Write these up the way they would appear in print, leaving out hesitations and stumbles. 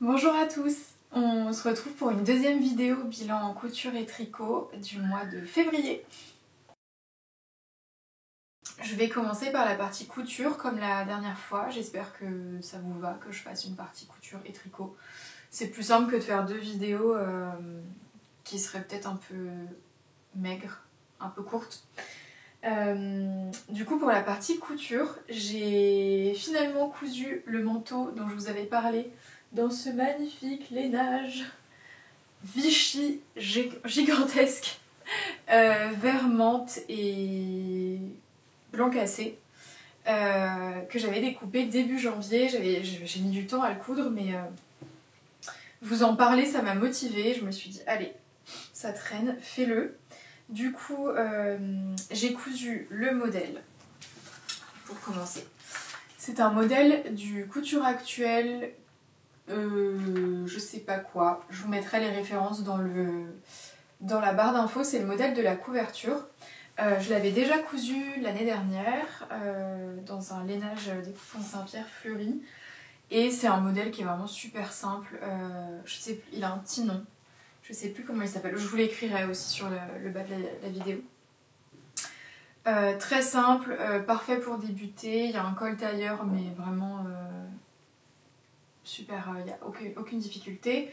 Bonjour à tous, on se retrouve pour une deuxième vidéo bilan en couture et tricot du mois de février. Je vais commencer par la partie couture comme la dernière fois, j'espère que ça vous va que je fasse une partie couture et tricot. C'est plus simple que de faire deux vidéos qui seraient peut-être un peu maigres, un peu courtes. Du coup pour la partie couture, j'ai finalement cousu le manteau dont je vous avais parlé dans ce magnifique lainage Vichy gigantesque vert menthe et blanc cassé que j'avais découpé début janvier. J'ai mis du temps à le coudre mais vous en parler ça m'a motivée. Je me suis dit allez ça traîne, fais-le. Du coup j'ai cousu le modèle pour commencer. C'est un modèle du Couture Actuelle, je sais pas quoi, je vous mettrai les références dans la barre d'infos, c'est le modèle de la couverture. Je l'avais déjà cousu l'année dernière dans un lainage découpant Saint-Pierre fleuri et c'est un modèle qui est vraiment super simple, je sais plus, il a un petit nom, je sais plus comment il s'appelle, je vous l'écrirai aussi sur le bas de la vidéo. Très simple, parfait pour débuter, il y a un col tailleur mais vraiment super, il n'y a aucune difficulté.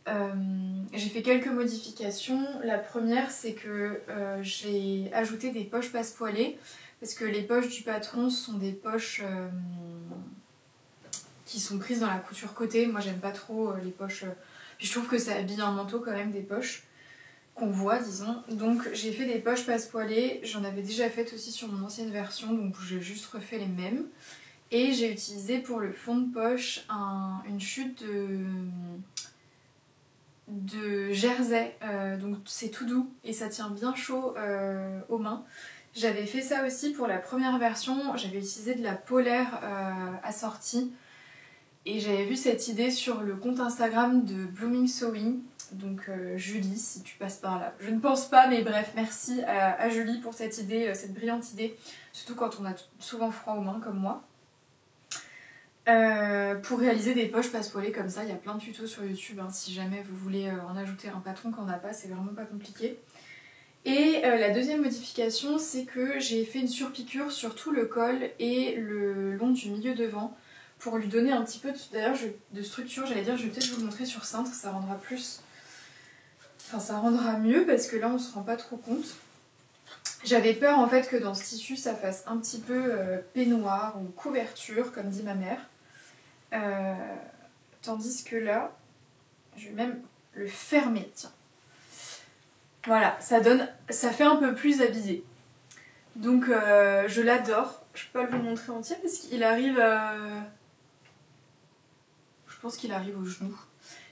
J'ai fait quelques modifications. La première c'est que j'ai ajouté des poches passe-poilées parce que les poches du patron sont des poches qui sont prises dans la couture côté. Moi j'aime pas trop les poches, puis je trouve que ça habille un manteau quand même des poches qu'on voit disons. Donc j'ai fait des poches passe-poilées, j'en avais déjà fait aussi sur mon ancienne version donc j'ai juste refait les mêmes. Et j'ai utilisé pour le fond de poche une chute de jersey, donc c'est tout doux et ça tient bien chaud aux mains. J'avais fait ça aussi pour la première version, j'avais utilisé de la polaire assortie et j'avais vu cette idée sur le compte Instagram de Blooming Sewing, donc Julie si tu passes par là. Je ne pense pas mais bref merci à Julie pour cette idée, cette brillante idée, surtout quand on a souvent froid aux mains comme moi. Pour réaliser des poches passe-poilées comme ça, il y a plein de tutos sur YouTube hein, si jamais vous voulez en ajouter un patron qu'on n'a pas, c'est vraiment pas compliqué. Et la deuxième modification, c'est que j'ai fait une surpiqûre sur tout le col et le long du milieu devant pour lui donner un petit peu de structure. J'allais dire, je vais peut-être vous le montrer sur cintre, ça rendra plus... Enfin, ça rendra mieux parce que là, on se rend pas trop compte. J'avais peur en fait que dans ce tissu, ça fasse un petit peu peignoir ou couverture, comme dit ma mère. Tandis que là, je vais même le fermer, tiens. Voilà, ça fait un peu plus habillé. Donc je l'adore. Je peux pas vous le montrer entier parce qu'il arrive je pense qu'il arrive au genou.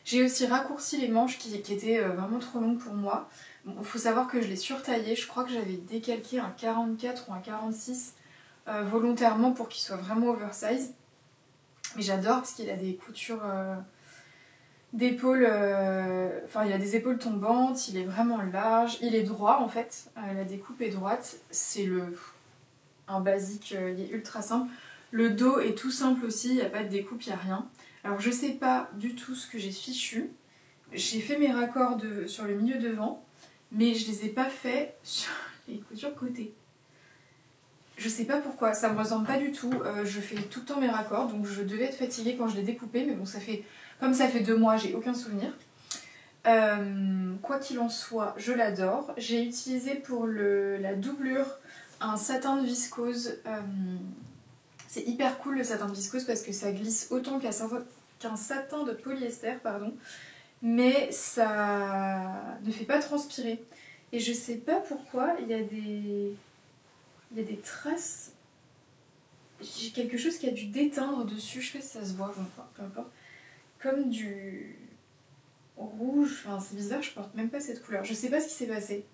J'ai aussi raccourci les manches qui étaient vraiment trop longues pour moi. Bon, faut savoir que je l'ai surtaillé. Je crois que j'avais décalqué un 44 ou un 46 volontairement pour qu'il soit vraiment oversize. Mais j'adore parce qu'il a des coutures d'épaules, enfin il a des épaules tombantes, il est vraiment large, il est droit en fait, la découpe est droite, c'est un basique, il est ultra simple. Le dos est tout simple aussi, il n'y a pas de découpe, il n'y a rien. Alors je sais pas du tout ce que j'ai fichu, j'ai fait mes raccords sur le milieu devant, mais je les ai pas fait sur les coutures côté. Je sais pas pourquoi, ça me ressemble pas du tout, je fais tout le temps mes raccords, donc je devais être fatiguée quand je l'ai découpé, mais bon comme ça fait 2 mois, j'ai aucun souvenir. Quoi qu'il en soit, je l'adore. J'ai utilisé pour la doublure un satin de viscose. C'est hyper cool le satin de viscose parce que ça glisse autant qu'un satin de polyester, pardon, mais ça ne fait pas transpirer. Et je sais pas pourquoi, il y a des traces. J'ai quelque chose qui a dû déteindre dessus, je sais pas si ça se voit, bon, enfin, peu importe. Comme du rouge, enfin c'est bizarre, je porte même pas cette couleur. Je sais pas ce qui s'est passé.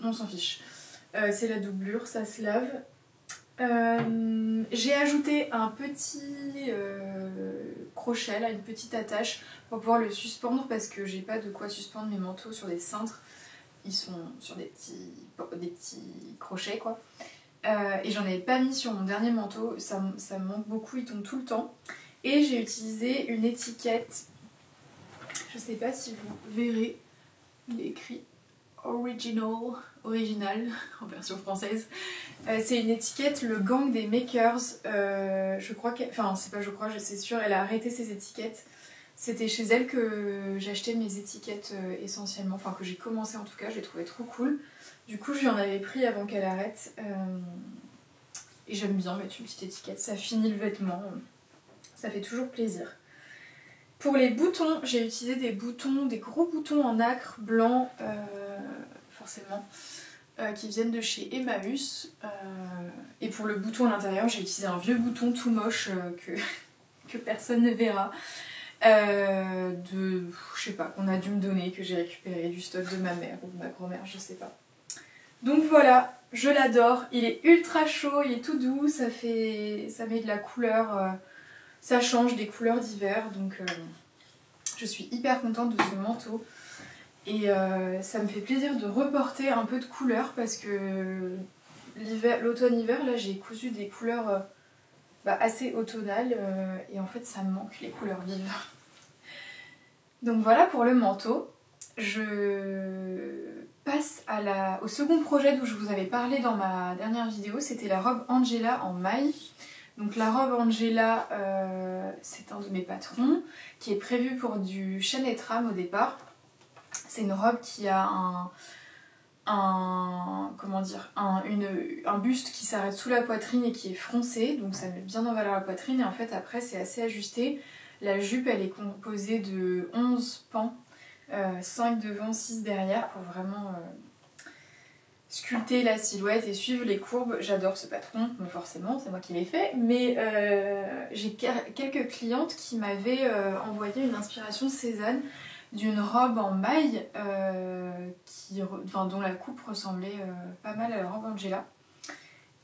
On s'en fiche. C'est la doublure, ça se lave. J'ai ajouté un petit crochet, là, une petite attache pour pouvoir le suspendre parce que j'ai pas de quoi suspendre mes manteaux sur des cintres. Ils sont sur des petits crochets quoi. Et j'en avais pas mis sur mon dernier manteau, ça me manque beaucoup, il tombe tout le temps. Et j'ai utilisé une étiquette, je sais pas si vous verrez, il est écrit original en version française. C'est une étiquette, le gang des makers. Je crois qu'elle, enfin c'est pas je crois, c'est sûr, elle a arrêté ses étiquettes. C'était chez elle que j'achetais mes étiquettes essentiellement, enfin que j'ai commencé en tout cas, j'ai trouvé trop cool. Du coup je lui en avais pris avant qu'elle arrête. Et j'aime bien mettre une petite étiquette, ça finit le vêtement, ça fait toujours plaisir. Pour les boutons, j'ai utilisé des boutons, des gros boutons en nacre blanc, forcément, qui viennent de chez Emmaüs. Et pour le bouton à l'intérieur, j'ai utilisé un vieux bouton tout moche que personne ne verra. Je sais pas, qu'on a dû me donner, que j'ai récupéré du stock de ma mère ou de ma grand-mère, je sais pas. Donc voilà, je l'adore, il est ultra chaud, il est tout doux, ça met de la couleur, ça change des couleurs d'hiver, donc je suis hyper contente de ce manteau. Et ça me fait plaisir de reporter un peu de couleur parce que l'automne-hiver, là j'ai cousu des couleurs assez automnales et en fait ça me manque les couleurs vives. Donc voilà pour le manteau. Je passe au second projet dont je vous avais parlé dans ma dernière vidéo, c'était la robe Angela en maille. Donc la robe Angela, c'est un de mes patrons qui est prévu pour du chêne et trame au départ. C'est une robe qui a un buste qui s'arrête sous la poitrine et qui est froncé, donc ça met bien en valeur la poitrine et en fait après c'est assez ajusté. La jupe elle est composée de 11 pans, 5 devant, 6 derrière pour vraiment sculpter la silhouette et suivre les courbes. J'adore ce patron, mais forcément c'est moi qui l'ai fait, mais j'ai quelques clientes qui m'avaient envoyé une inspiration Cézanne d'une robe en maille dont la coupe ressemblait pas mal à la robe Angela.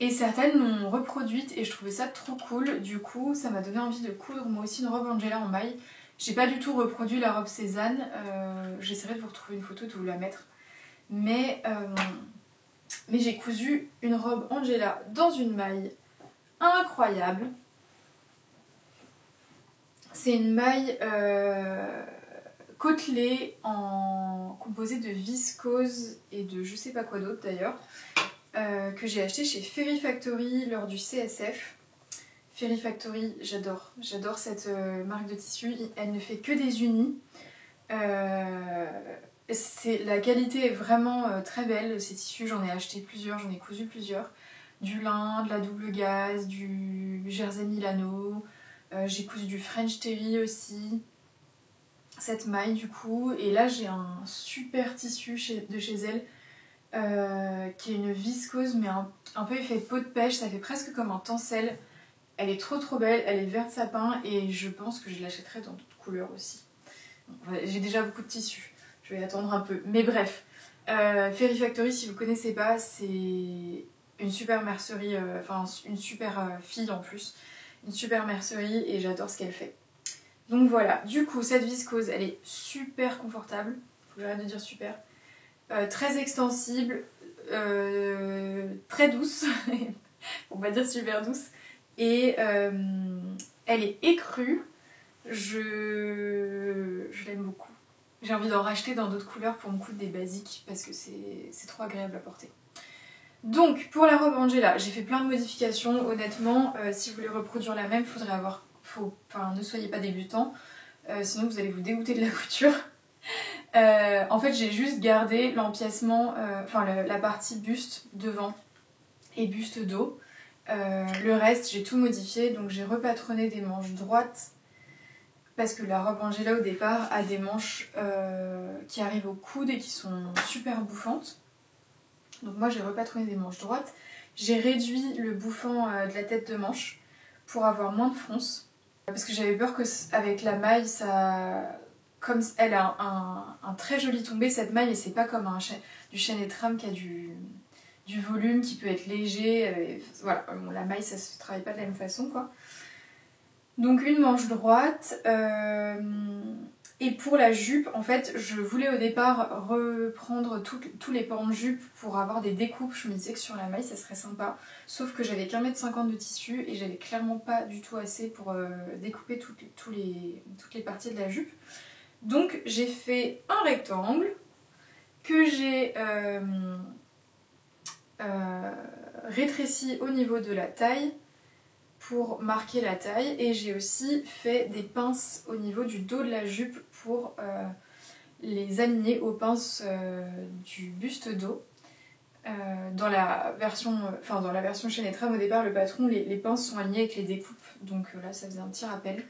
Et certaines l'ont reproduite et je trouvais ça trop cool. Du coup, ça m'a donné envie de coudre moi aussi une robe Angela en maille. J'ai pas du tout reproduit la robe Cézanne. J'essaierai de vous retrouver une photo, de vous la mettre. Mais j'ai cousu une robe Angela dans une maille incroyable. C'est une maille côtelée composée de viscose et de je sais pas quoi d'autre d'ailleurs, que j'ai acheté chez Fairy Factory lors du CSF. Fairy Factory, j'adore cette marque de tissu, elle ne fait que des unis. La qualité est vraiment très belle, ces tissus, j'en ai acheté plusieurs, j'en ai cousu plusieurs. Du lin, de la double gaze, du jersey Milano, j'ai cousu du French Terry aussi. Cette maille du coup, et là j'ai un super tissu de chez elle qui est une viscose mais un peu effet peau de pêche, ça fait presque comme un tencel. Elle est trop belle, elle est verte sapin et je pense que je l'achèterai dans d'autres couleurs aussi. J'ai déjà beaucoup de tissus, je vais attendre un peu, mais bref. Fairy Factory, si vous connaissez pas, c'est une super mercerie, une super fille en plus, une super mercerie et j'adore ce qu'elle fait. Donc voilà, du coup cette viscose elle est super confortable, faut que j'arrête de dire super, très extensible, très douce, pour pas dire super douce, et elle est écrue, je l'aime beaucoup. J'ai envie d'en racheter dans d'autres couleurs pour me coudre des basiques parce que c'est trop agréable à porter. Donc pour la robe Angela, j'ai fait plein de modifications, honnêtement, si vous voulez reproduire la même, ne soyez pas débutant, sinon vous allez vous dégoûter de la couture. En fait j'ai juste gardé l'empiècement, la partie buste devant et buste dos. Le reste j'ai tout modifié, donc j'ai repatronné des manches droites parce que la robe Angela au départ a des manches qui arrivent au coude et qui sont super bouffantes. Donc moi j'ai repatronné des manches droites, j'ai réduit le bouffant de la tête de manche pour avoir moins de fronce. Parce que j'avais peur qu'avec la maille, comme elle a un très joli tombé cette maille et c'est pas comme du chêne et trame qui a du volume, qui peut être léger. Voilà, bon, la maille ça se travaille pas de la même façon quoi. Donc une manche droite, Et pour la jupe, en fait, je voulais au départ reprendre tous les pans de jupe pour avoir des découpes. Je me disais que sur la maille, ça serait sympa. Sauf que j'avais qu'1,50 m de tissu et j'avais clairement pas du tout assez pour découper toutes les parties de la jupe. Donc j'ai fait un rectangle que j'ai rétréci au niveau de la taille pour marquer la taille, et j'ai aussi fait des pinces au niveau du dos de la jupe pour les aligner aux pinces du buste dos. Dans la version chez Netram, au départ, le patron, les pinces sont alignées avec les découpes, donc là ça faisait un petit rappel.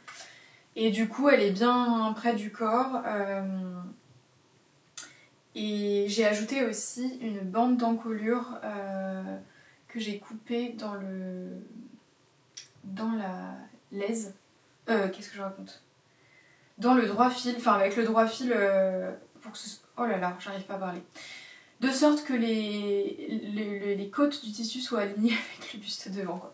Et du coup elle est bien près du corps. Et j'ai ajouté aussi une bande d'encolure que j'ai coupée dans la lèse. Qu'est-ce que je raconte? Dans le droit fil, enfin avec le droit fil pour que ce... Oh là là, j'arrive pas à parler. De sorte que les côtes du tissu soient alignées avec le buste devant, quoi.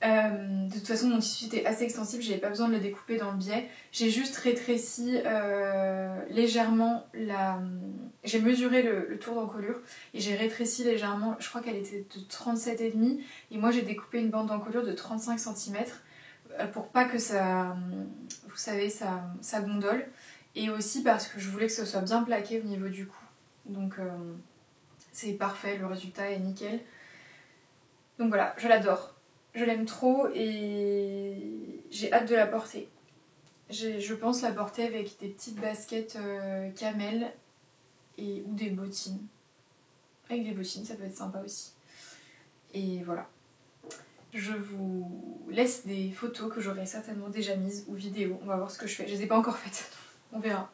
De toute façon, mon tissu était assez extensible, j'avais pas besoin de le découper dans le biais. J'ai juste rétréci légèrement j'ai mesuré le tour d'encolure et j'ai rétréci légèrement, je crois qu'elle était de 37,5 et moi j'ai découpé une bande d'encolure de 35 cm pour pas que ça, vous savez, ça gondole, et aussi parce que je voulais que ce soit bien plaqué au niveau du cou. Donc c'est parfait, le résultat est nickel. Donc voilà, je l'adore. Je l'aime trop et j'ai hâte de la porter. Je pense la porter avec des petites baskets camel ou des bottines. Avec des bottines, ça peut être sympa aussi. Et voilà. Je vous laisse des photos que j'aurai certainement déjà mises ou vidéos. On va voir ce que je fais. Je les ai pas encore faites. On verra.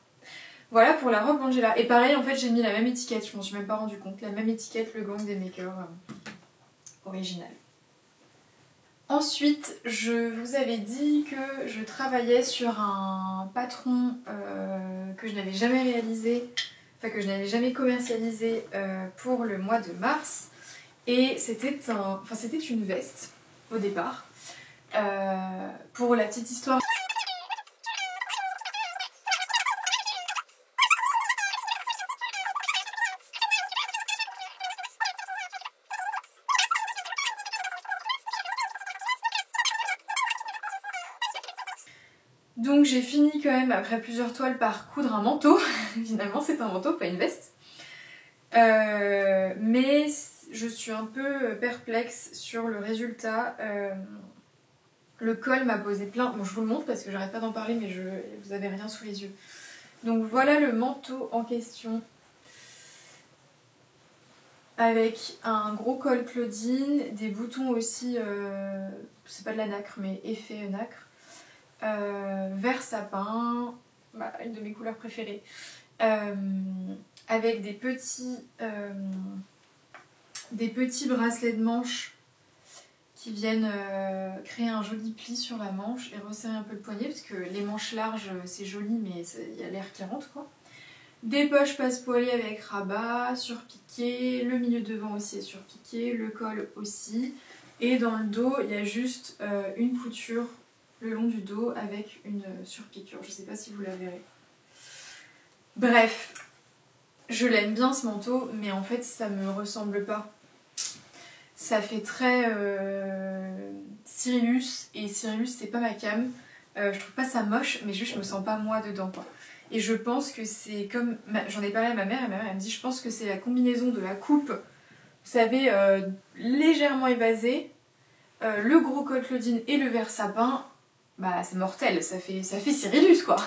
Voilà pour la robe Angela. Et pareil, en fait, j'ai mis la même étiquette. Je m'en suis même pas rendu compte. La même étiquette, le gang des makers original. Ensuite, je vous avais dit que je travaillais sur un patron que je n'avais jamais réalisé, enfin que je n'avais jamais commercialisé pour le mois de mars. Et c'était une veste au départ. Pour la petite histoire... Donc j'ai fini quand même, après plusieurs toiles, par coudre un manteau. Finalement c'est un manteau, pas une veste. Mais je suis un peu perplexe sur le résultat. Le col m'a posé plein... Bon, je vous le montre parce que j'arrête pas d'en parler, mais vous avez rien sous les yeux. Donc voilà le manteau en question. Avec un gros col Claudine, des boutons aussi, c'est pas de la nacre, mais effet nacre. Vert sapin, une de mes couleurs préférées, avec des petits bracelets de manche qui viennent créer un joli pli sur la manche et resserrer un peu le poignet, parce que les manches larges c'est joli mais il y a l'air qui rentre, quoi. Des poches passe-poilées avec rabat, surpiqué, le milieu devant aussi est surpiqué, le col aussi, et dans le dos il y a juste une couture le long du dos avec une surpiqûre. Je sais pas si vous la verrez. Bref, je l'aime bien ce manteau, mais en fait ça me ressemble pas. Ça fait très Cyrillus, et Cyrillus c'est pas ma cam. Je trouve pas ça moche, mais juste je me sens pas moi dedans, quoi. Et je pense que c'est comme... J'en ai parlé à ma mère, et ma mère elle me dit je pense que c'est la combinaison de la coupe, vous savez, légèrement évasée, le gros col Claudine et le vert sapin. Bah c'est mortel, ça fait Cyrillus, quoi.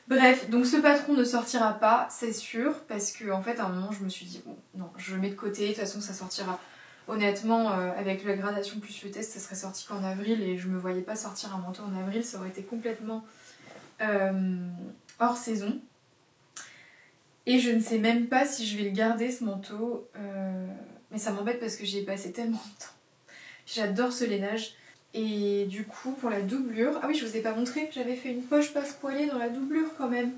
Bref, donc ce patron ne sortira pas, c'est sûr, parce que en fait à un moment je me suis dit bon non, je le mets de côté, de toute façon ça sortira. Honnêtement, avec la gradation plus le test, ça serait sorti qu'en avril, et je me voyais pas sortir un manteau en avril, ça aurait été complètement hors saison. Et je ne sais même pas si je vais le garder ce manteau, mais ça m'embête parce que j'y ai passé tellement de temps. J'adore ce lainage. Et du coup, pour la doublure... Ah oui, je vous ai pas montré, j'avais fait une poche passe-poilée dans la doublure quand même.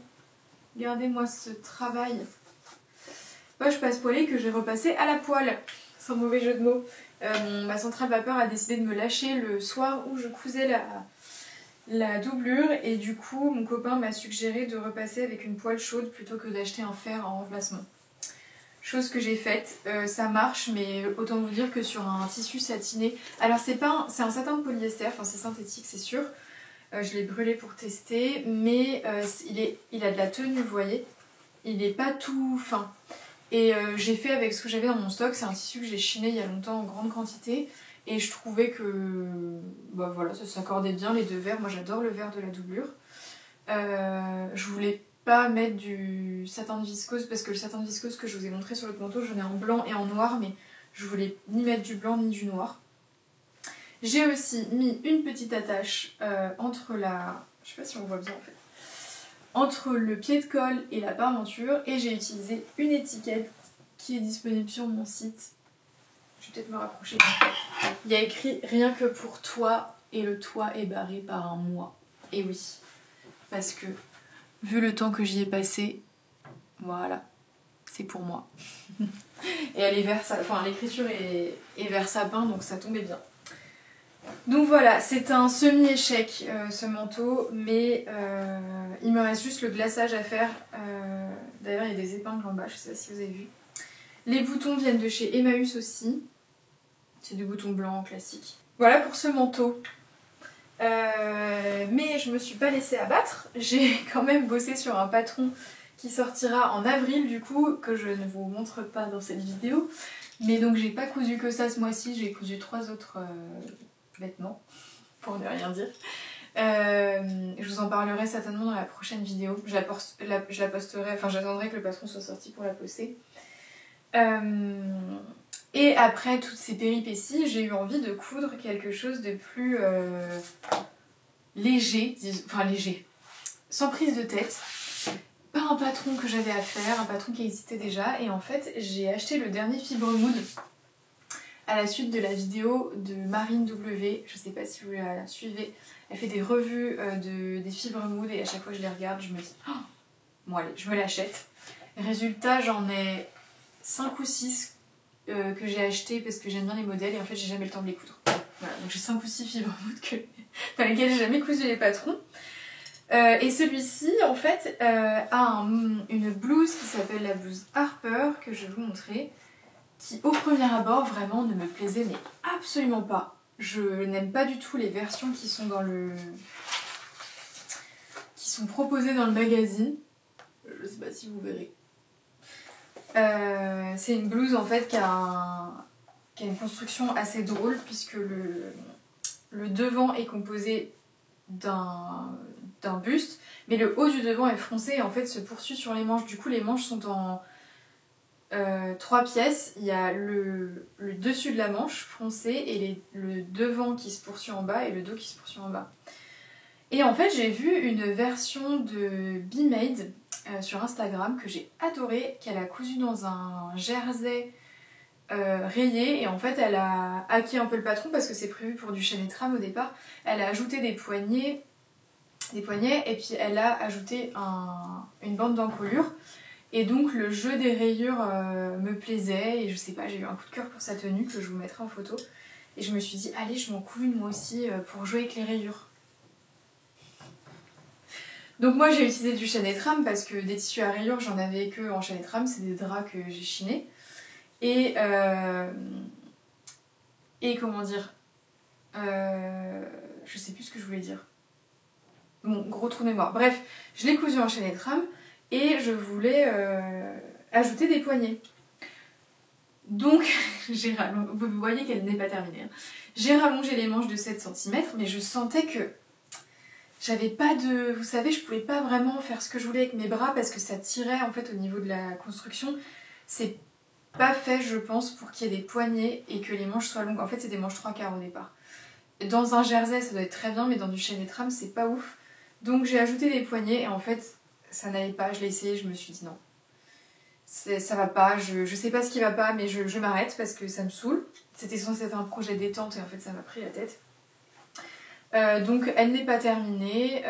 Regardez-moi ce travail. Poche passe-poilée que j'ai repassée à la poêle, sans mauvais jeu de mots. Ma centrale vapeur a décidé de me lâcher le soir où je cousais la doublure et du coup mon copain m'a suggéré de repasser avec une poêle chaude plutôt que d'acheter un fer en remplacement. Chose que j'ai faite, ça marche, mais autant vous dire que sur un tissu satiné, alors c'est un satin de polyester, enfin c'est synthétique c'est sûr, je l'ai brûlé pour tester, mais il a de la tenue, vous voyez, il n'est pas tout fin. Et j'ai fait avec ce que j'avais dans mon stock, c'est un tissu que j'ai chiné il y a longtemps en grande quantité, et je trouvais que bah voilà, ça s'accordait bien les deux verres, moi j'adore le vert de la doublure. Je voulais pas mettre du satin de viscose parce que le satin de viscose que je vous ai montré sur le manteau, j'en ai en blanc et en noir, mais je voulais ni mettre du blanc ni du noir. J'ai aussi mis une petite attache entre la... je sais pas si on voit bien en fait. Entre le pied de colle et la parmenture, et j'ai utilisé une étiquette qui est disponible sur mon site. Je vais peut-être me rapprocher. Il y a écrit rien que pour toi, et le toit est barré par un mois. Et oui, parce que vu le temps que j'y ai passé, voilà, c'est pour moi. Et elle est vert, enfin l'écriture est vert sapin, donc ça tombait bien. Donc voilà, c'est un semi-échec ce manteau, mais il me reste juste le glaçage à faire. D'ailleurs il y a des épingles en bas, je sais pas si vous avez vu. Les boutons viennent de chez Emmaüs aussi. C'est du bouton blanc classique. Voilà pour ce manteau. Mais je me suis pas laissée abattre. J'ai quand même bossé sur un patron qui sortira en avril du coup, que je ne vous montre pas dans cette vidéo. Mais donc j'ai pas cousu que ça ce mois-ci, j'ai cousu 3 autres vêtements, pour ne rien dire. Je vous en parlerai certainement dans la prochaine vidéo. Je la posterai, enfin j'attendrai que le patron soit sorti pour la poster. Et après toutes ces péripéties, j'ai eu envie de coudre quelque chose de plus léger, enfin léger, sans prise de tête. Pas un patron que j'avais à faire, un patron qui existait déjà. Et en fait, j'ai acheté le dernier Fibre Mood à la suite de la vidéo de Marine W. Je sais pas si vous la suivez. Elle fait des revues des Fibres Mood et à chaque fois que je les regarde, je me dis oh, bon allez, je me l'achète. Résultat, j'en ai 5 ou 6 que j'ai acheté parce que j'aime bien les modèles et en fait j'ai jamais le temps de les coudre. Voilà, donc j'ai 5 ou 6 Fibres Mood dans lesquelles j'ai jamais cousu les patrons. Et celui-ci en fait a une blouse qui s'appelle la blouse Harper que je vais vous montrer, qui au premier abord vraiment ne me plaisait mais absolument pas. Je n'aime pas du tout les versions qui sont proposées dans le magazine. Je sais pas si vous verrez. C'est une blouse en fait qui a une construction assez drôle puisque le devant est composé d'un buste, mais le haut du devant est froncé et en fait se poursuit sur les manches. Du coup les manches sont en 3 pièces. Il y a le dessus de la manche froncé et le devant qui se poursuit en bas et le dos qui se poursuit en bas. Et en fait j'ai vu une version de B-Made sur Instagram que j'ai adorée, qu'elle a cousu dans un jersey rayé, et en fait elle a hacké un peu le patron parce que c'est prévu pour du chaîne et trame au départ. Elle a ajouté des poignets et puis elle a ajouté une bande d'encolure et donc le jeu des rayures me plaisait et je sais pas, j'ai eu un coup de cœur pour sa tenue que je vous mettrai en photo et je me suis dit allez je m'en coule une moi aussi pour jouer avec les rayures. Donc moi j'ai utilisé du chaîne et trame parce que des tissus à rayures j'en avais que en chaîne et trame, c'est des draps que j'ai chinés et comment dire, je sais plus ce que je voulais dire. Bon, gros trou de mémoire. Bref, je l'ai cousu en chaîne et trame et je voulais ajouter des poignets. Donc, vous voyez qu'elle n'est pas terminée. Hein. J'ai rallongé les manches de 7 cm, mais je sentais que j'avais pas de... Vous savez, je pouvais pas vraiment faire ce que je voulais avec mes bras parce que ça tirait en fait au niveau de la construction. C'est pas fait, je pense, pour qu'il y ait des poignets et que les manches soient longues. En fait, c'est des manches 3/4 au départ. Dans un jersey, ça doit être très bien, mais dans du chaîne et trame, c'est pas ouf. Donc j'ai ajouté des poignets et en fait, ça n'allait pas. Je l'ai essayé, je me suis dit non. Ça va pas, je sais pas ce qui va pas, mais je m'arrête parce que ça me saoule. C'était censé être un projet détente et en fait, ça m'a pris la tête. Donc elle n'est pas terminée.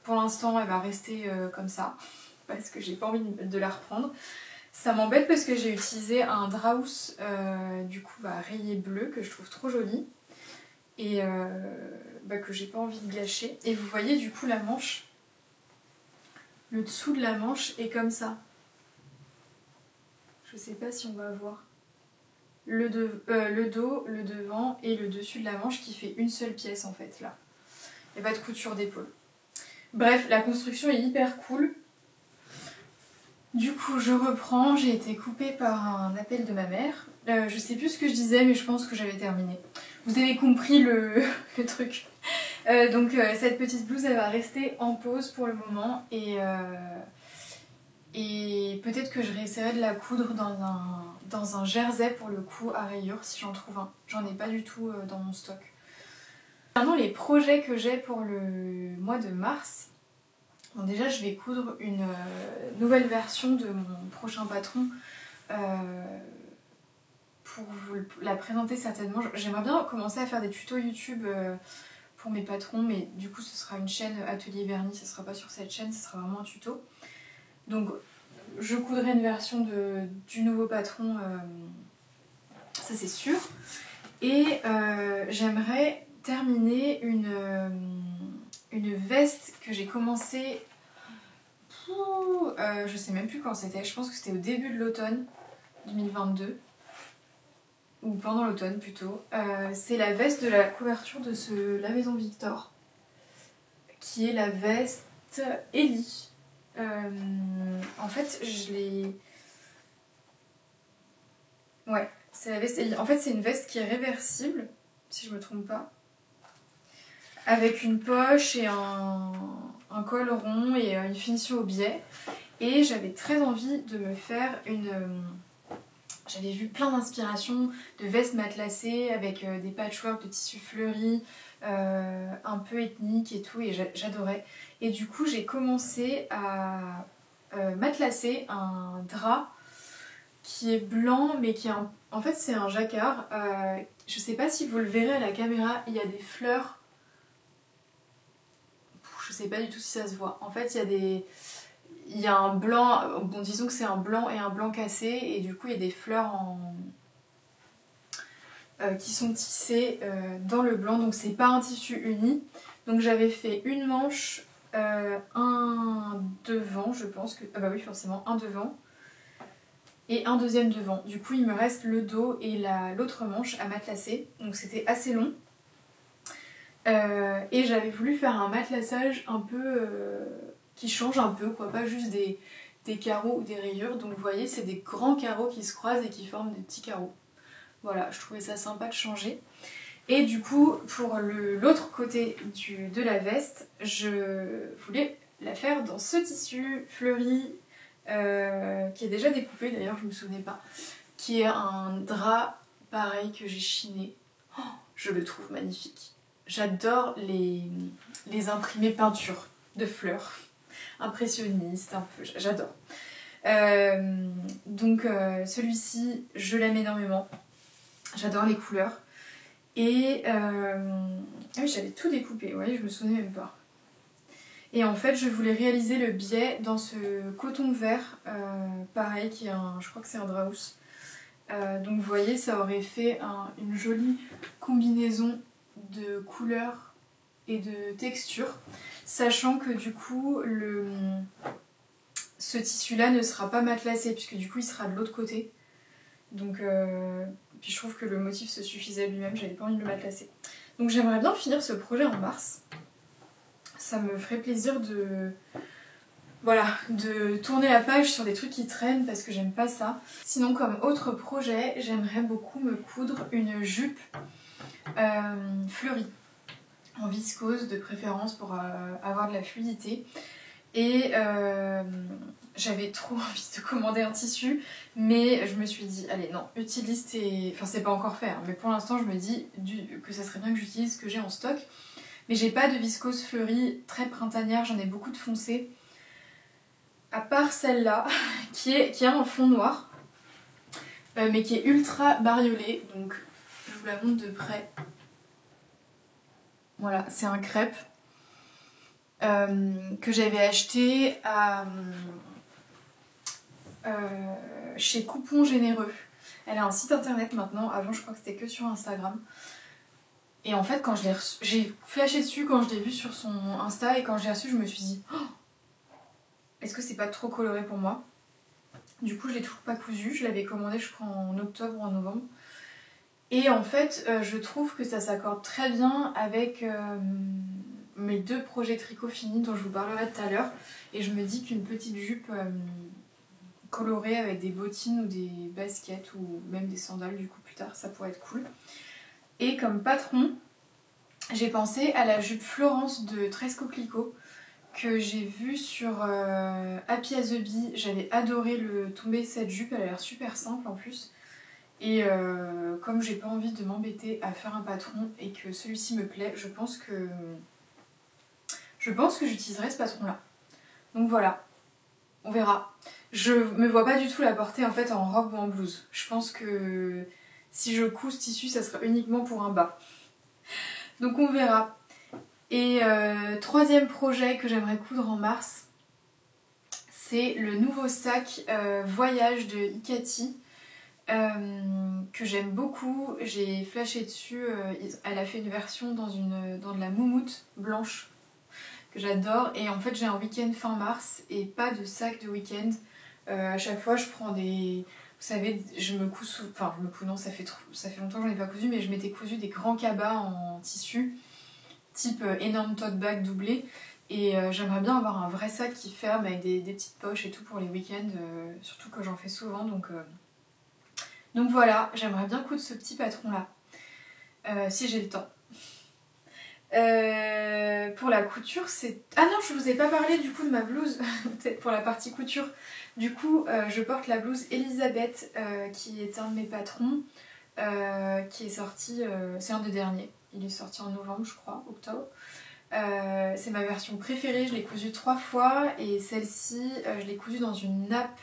Pour l'instant, elle va rester comme ça parce que j'ai pas envie de la reprendre. Ça m'embête parce que j'ai utilisé un Draus du coup rayé bleu que je trouve trop joli. et que j'ai pas envie de gâcher. Et vous voyez du coup la manche, le dessous de la manche est comme ça. Je sais pas si on va voir. Le dos, le devant et le dessus de la manche qui fait une seule pièce en fait là. Il n'y a pas de couture d'épaule. Bref, la construction est hyper cool. Du coup, je reprends. J'ai été coupée par un appel de ma mère. Je sais plus ce que je disais, mais je pense que j'avais terminé. Vous avez compris le truc. Donc cette petite blouse, elle va rester en pause pour le moment. Et peut-être que je réessayerai de la coudre dans un jersey pour le coup à rayures si j'en trouve un. J'en ai pas du tout dans mon stock. Maintenant, les projets que j'ai pour le mois de mars. Bon, déjà, je vais coudre une nouvelle version de mon prochain patron pour vous la présenter certainement. J'aimerais bien commencer à faire des tutos YouTube pour mes patrons, mais du coup, ce sera une chaîne Atelier Vernis, ce sera pas sur cette chaîne, ce sera vraiment un tuto. Donc, je coudrai une version du nouveau patron, ça c'est sûr. Et j'aimerais terminer une veste que j'ai commencé, je sais même plus quand c'était, je pense que c'était au début de l'automne 2022, ou pendant l'automne plutôt. C'est la veste de la couverture de la Maison Victor, qui est la veste Ellie. En fait, je l'ai... Ouais, c'est la veste Ellie. En fait, c'est une veste qui est réversible, si je me trompe pas, avec une poche et un col rond et une finition au biais. Et j'avais très envie de me faire une... J'avais vu plein d'inspirations de vestes matelassées avec des patchworks de tissus fleuris, un peu ethniques et tout, et j'adorais. Et du coup, j'ai commencé à matelasser un drap qui est blanc, mais qui est en fait, c'est un jacquard. Je sais pas si vous le verrez à la caméra, il y a des fleurs. Je sais pas du tout si ça se voit. En fait, il y a un blanc, bon disons que c'est un blanc et un blanc cassé, et du coup il y a des fleurs qui sont tissées dans le blanc, donc c'est pas un tissu uni. Donc j'avais fait une manche, un devant, je pense que... Ah bah oui forcément, un devant, et un deuxième devant. Du coup il me reste le dos et l'autre manche à matelasser, donc c'était assez long. Et j'avais voulu faire un matelassage un peu... qui change un peu, quoi, pas juste des carreaux ou des rayures. Donc vous voyez, c'est des grands carreaux qui se croisent et qui forment des petits carreaux. Voilà, je trouvais ça sympa de changer. Et du coup, pour l'autre côté de la veste, je voulais la faire dans ce tissu fleuri, qui est déjà découpé d'ailleurs, je me souvenais pas, qui est un drap pareil que j'ai chiné. Oh, je le trouve magnifique. J'adore les imprimés peintures de fleurs. Impressionniste, un peu, j'adore. Donc celui-ci, je l'aime énormément. J'adore les couleurs. Et ah oui, j'avais tout découpé, vous voyez, je me souvenais même pas. Et en fait, je voulais réaliser le biais dans ce coton vert, pareil, qui est je crois que c'est un Draus. Donc vous voyez, ça aurait fait une jolie combinaison de couleurs et de textures, sachant que du coup ce tissu là ne sera pas matelassé puisque du coup il sera de l'autre côté, donc puis je trouve que le motif se suffisait lui-même, j'avais pas envie de le matelassé. Donc j'aimerais bien finir ce projet en mars, ça me ferait plaisir de tourner la page sur des trucs qui traînent parce que j'aime pas ça. Sinon, comme autre projet, j'aimerais beaucoup me coudre une jupe fleurie, en viscose de préférence pour avoir de la fluidité. Et j'avais trop envie de commander un tissu, mais je me suis dit, allez non, utilise tes... Enfin c'est pas encore fait, hein, mais pour l'instant je me dis que ça serait bien que j'utilise ce que j'ai en stock. Mais j'ai pas de viscose fleurie très printanière, j'en ai beaucoup de foncé. À part celle-là, qui a un fond noir, mais qui est ultra bariolée, donc je vous la montre de près. Voilà, c'est un crêpe que j'avais acheté chez Coupon Généreux. Elle a un site internet maintenant, avant je crois que c'était que sur Instagram. Et en fait, quand je l'ai reçu, j'ai flashé dessus quand je l'ai vu sur son Insta, et quand je l'ai reçu, je me suis dit oh, est-ce que c'est pas trop coloré pour moi? Du coup, je l'ai toujours pas cousu. Je l'avais commandé, je crois, en octobre ou en novembre. Et en fait, je trouve que ça s'accorde très bien avec mes 2 projets tricot finis dont je vous parlerai tout à l'heure. Et je me dis qu'une petite jupe colorée avec des bottines ou des baskets ou même des sandales du coup plus tard, ça pourrait être cool. Et comme patron, j'ai pensé à la jupe Florence de Tres Coquelicot que j'ai vue sur Happy as the Bee. J'avais adoré le tomber de cette jupe, elle a l'air super simple en plus. Et comme j'ai pas envie de m'embêter à faire un patron et que celui-ci me plaît, je pense que j'utiliserai ce patron-là. Donc voilà, on verra. Je me vois pas du tout la porter en fait en robe ou en blouse. Je pense que si je couds ce tissu, ça sera uniquement pour un bas. Donc on verra. Et 3e projet que j'aimerais coudre en mars, c'est le nouveau sac voyage de Ikati. Que j'aime beaucoup, j'ai flashé dessus, elle a fait une version dans de la moumoute blanche que j'adore, et en fait j'ai un week-end fin mars et pas de sac de week-end. À chaque fois je prends des... Vous savez, je me couds enfin je me couds, non, ça fait longtemps que j'en ai pas cousu, mais je m'étais cousu des grands cabas en tissu type énorme tote bag doublé, et j'aimerais bien avoir un vrai sac qui ferme avec des petites poches et tout pour les week-ends, surtout que j'en fais souvent, donc voilà, j'aimerais bien coudre ce petit patron là, si j'ai le temps. Pour la couture, c'est... Ah non, je vous ai pas parlé du coup de ma blouse, pour la partie couture. Du coup, je porte la blouse Elisabeth, qui est un de mes patrons, qui est sorti, c'est un des derniers. Il est sorti en novembre, je crois, octobre. C'est ma version préférée, je l'ai cousue 3 fois, et celle-ci, je l'ai cousue dans une nappe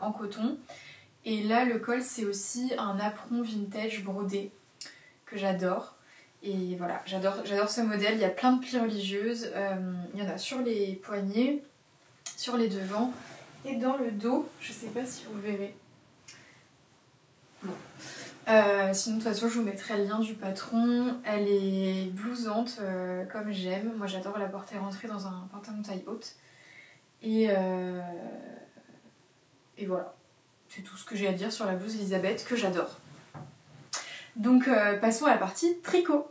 en coton. Et là, le col, c'est aussi un apron vintage brodé que j'adore. Et voilà, j'adore ce modèle. Il y a plein de plis religieuses. Il y en a sur les poignets, sur les devants et dans le dos. Je sais pas si vous verrez. Bon. Sinon, de toute façon, je vous mettrai le lien du patron. Elle est blousante comme j'aime. Moi, j'adore la porter rentrée dans un pantalon taille haute. Et voilà. C'est tout ce que j'ai à dire sur la blouse Elisabeth, que j'adore. Donc passons à la partie tricot.